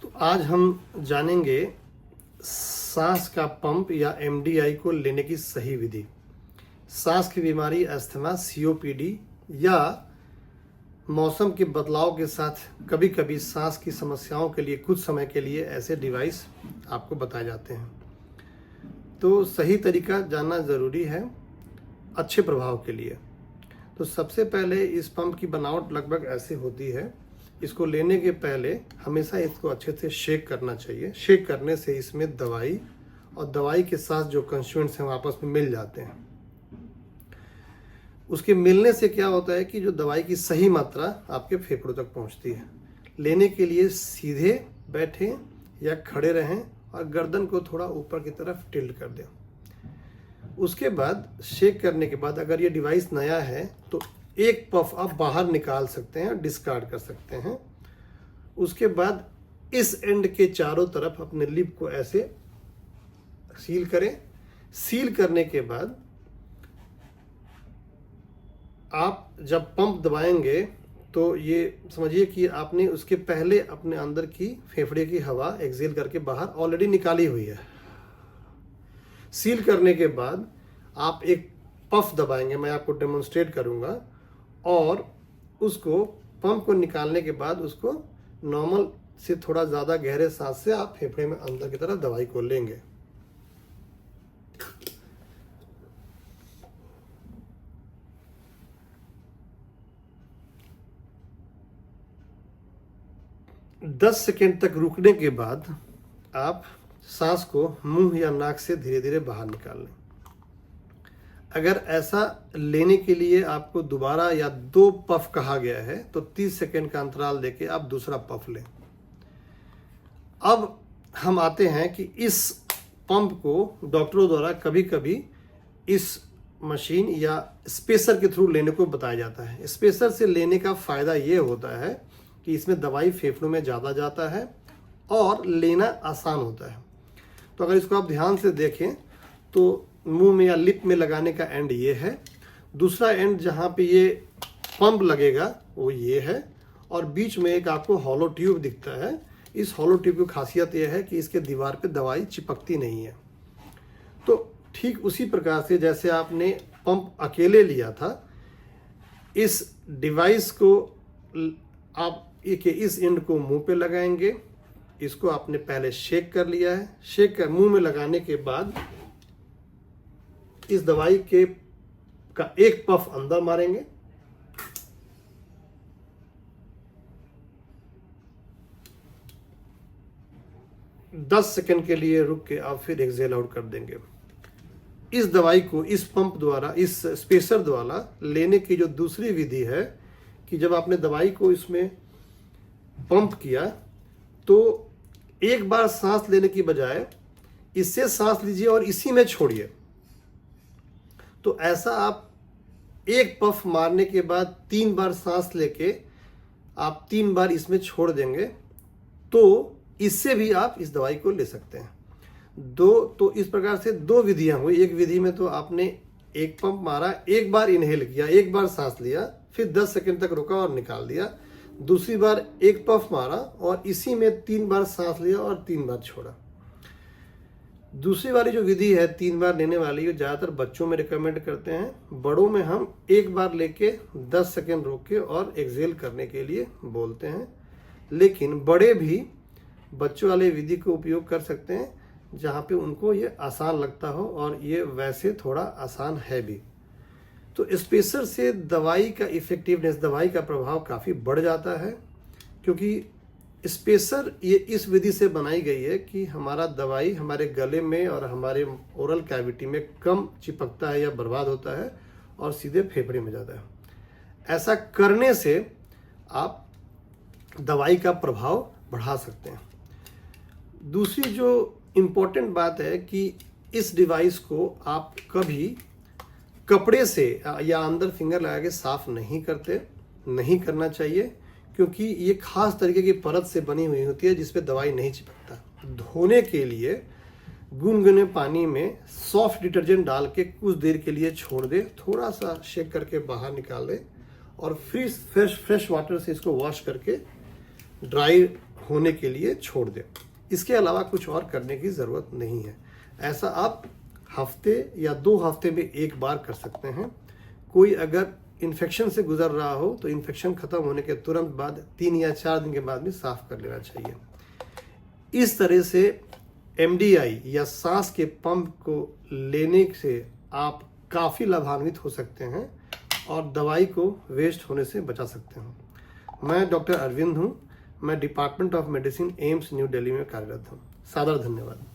तो आज हम जानेंगे सांस का पंप या एमडीआई को लेने की सही विधि। सांस की बीमारी अस्थमा, सीओपीडी या मौसम के बदलाव के साथ कभी कभी सांस की समस्याओं के लिए कुछ समय के लिए ऐसे डिवाइस आपको बताए जाते हैं। तो सही तरीका जानना ज़रूरी है अच्छे प्रभाव के लिए। तो सबसे पहले इस पंप की बनावट लगभग ऐसे होती है। इसको लेने के पहले हमेशा इसको अच्छे से शेक करना चाहिए। शेक करने से इसमें दवाई और दवाई के साथ जो कंस्टिट्यूएंट्स हैं वो आपस में मिल जाते हैं। उसके मिलने से क्या होता है कि जो दवाई की सही मात्रा आपके फेफड़ों तक पहुंचती है। लेने के लिए सीधे बैठें या खड़े रहें और गर्दन को थोड़ा ऊपर की तरफ टिल्ट कर दें। उसके बाद शेक करने के बाद अगर ये डिवाइस नया है तो एक पफ आप बाहर निकाल सकते हैं, डिस्कार्ड कर सकते हैं। उसके बाद इस एंड के चारों तरफ अपने लिप को ऐसे सील करें। सील करने के बाद आप जब पंप दबाएंगे तो ये समझिए कि आपने उसके पहले अपने अंदर की फेफड़े की हवा एक्सेल करके बाहर ऑलरेडी निकाली हुई है। सील करने के बाद आप एक पफ दबाएंगे, मैं आपको डेमोन्स्ट्रेट करूंगा, और उसको पंप को निकालने के बाद उसको नॉर्मल से थोड़ा ज़्यादा गहरे सांस से आप फेफड़े में अंदर की तरफ दवाई को लेंगे। दस सेकेंड तक रुकने के बाद आप सांस को मुंह या नाक से धीरे धीरे बाहर निकाल लें। अगर ऐसा लेने के लिए आपको दोबारा या 2 पफ कहा गया है तो 30 सेकेंड का अंतराल देके आप दूसरा पफ लें। अब हम आते हैं कि इस पंप को डॉक्टरों द्वारा कभी कभी इस मशीन या स्पेसर के थ्रू लेने को बताया जाता है। स्पेसर से लेने का फ़ायदा ये होता है कि इसमें दवाई फेफड़ों में ज़्यादा जाता है और लेना आसान होता है। तो अगर इसको आप ध्यान से देखें तो मुंह में या लिप में लगाने का एंड ये है, दूसरा एंड जहाँ पे ये पंप लगेगा वो ये है, और बीच में एक आपको हॉलो ट्यूब दिखता है। इस हॉलो ट्यूब की खासियत ये है कि इसके दीवार पे दवाई चिपकती नहीं है। तो ठीक उसी प्रकार से जैसे आपने पंप अकेले लिया था, इस डिवाइस को आप इस एंड को मुंह पे लगाएंगे। इसको आपने पहले शेक कर लिया है। शेक कर मुंह में लगाने के बाद इस दवाई के का एक पफ अंदर मारेंगे, दस सेकेंड के लिए रुक के आप फिर एक्सेल आउट कर देंगे। इस दवाई को इस पंप द्वारा, इस स्पेसर द्वारा लेने की जो दूसरी विधि है कि जब आपने दवाई को इसमें पंप किया तो एक बार सांस लेने की बजाय इससे सांस लीजिए और इसी में छोड़िए। तो ऐसा आप एक पफ मारने के बाद 3 बार सांस लेके आप 3 बार इसमें छोड़ देंगे तो इससे भी आप इस दवाई को ले सकते हैं। तो इस प्रकार से 2 विधियां हुई। एक विधि में तो आपने एक पंप मारा, एक बार इनहेल किया, एक बार सांस लिया, फिर 10 सेकेंड तक रुका और निकाल दिया। दूसरी बार एक पफ मारा और इसी में 3 बार सांस लिया और 3 बार छोड़ा। दूसरी वाली जो विधि है 3 बार लेने वाली, वो ज़्यादातर बच्चों में रिकमेंड करते हैं। बड़ों में हम एक बार लेके 10 सेकेंड रोक के और एक्सेल करने के लिए बोलते हैं। लेकिन बड़े भी बच्चों वाले विधि को उपयोग कर सकते हैं जहाँ पे उनको ये आसान लगता हो, और ये वैसे थोड़ा आसान है भी। तो स्पेसर से दवाई का इफेक्टिवनेस, दवाई का प्रभाव काफ़ी बढ़ जाता है, क्योंकि स्पेसर ये इस विधि से बनाई गई है कि हमारा दवाई हमारे गले में और हमारे ओरल कैविटी में कम चिपकता है या बर्बाद होता है और सीधे फेफड़े में जाता है। ऐसा करने से आप दवाई का प्रभाव बढ़ा सकते हैं। दूसरी जो इम्पोर्टेंट बात है कि इस डिवाइस को आप कभी कपड़े से या अंदर फिंगर लगा के साफ नहीं करना चाहिए, क्योंकि ये खास तरीके की परत से बनी हुई होती है जिसपे दवाई नहीं चिपकता। धोने के लिए गुनगुने पानी में सॉफ्ट डिटर्जेंट डाल के कुछ देर के लिए छोड़ दे, थोड़ा सा शेक करके बाहर निकाल दे और फ्रेश वाटर से इसको वॉश करके ड्राई होने के लिए छोड़ दें। इसके अलावा कुछ और करने की ज़रूरत नहीं है। ऐसा आप हफ्ते या 2 हफ्ते में एक बार कर सकते हैं। कोई अगर इन्फेक्शन से गुजर रहा हो तो इन्फेक्शन ख़त्म होने के तुरंत बाद 3 या 4 दिन के बाद भी साफ़ कर लेना चाहिए। इस तरह से MDI या सांस के पंप को लेने से आप काफ़ी लाभान्वित हो सकते हैं और दवाई को वेस्ट होने से बचा सकते हैं। मैं डॉक्टर अरविंद हूँ। मैं department of medicine AIIMS new Delhi में कार्यरत हूँ। सादर धन्यवाद।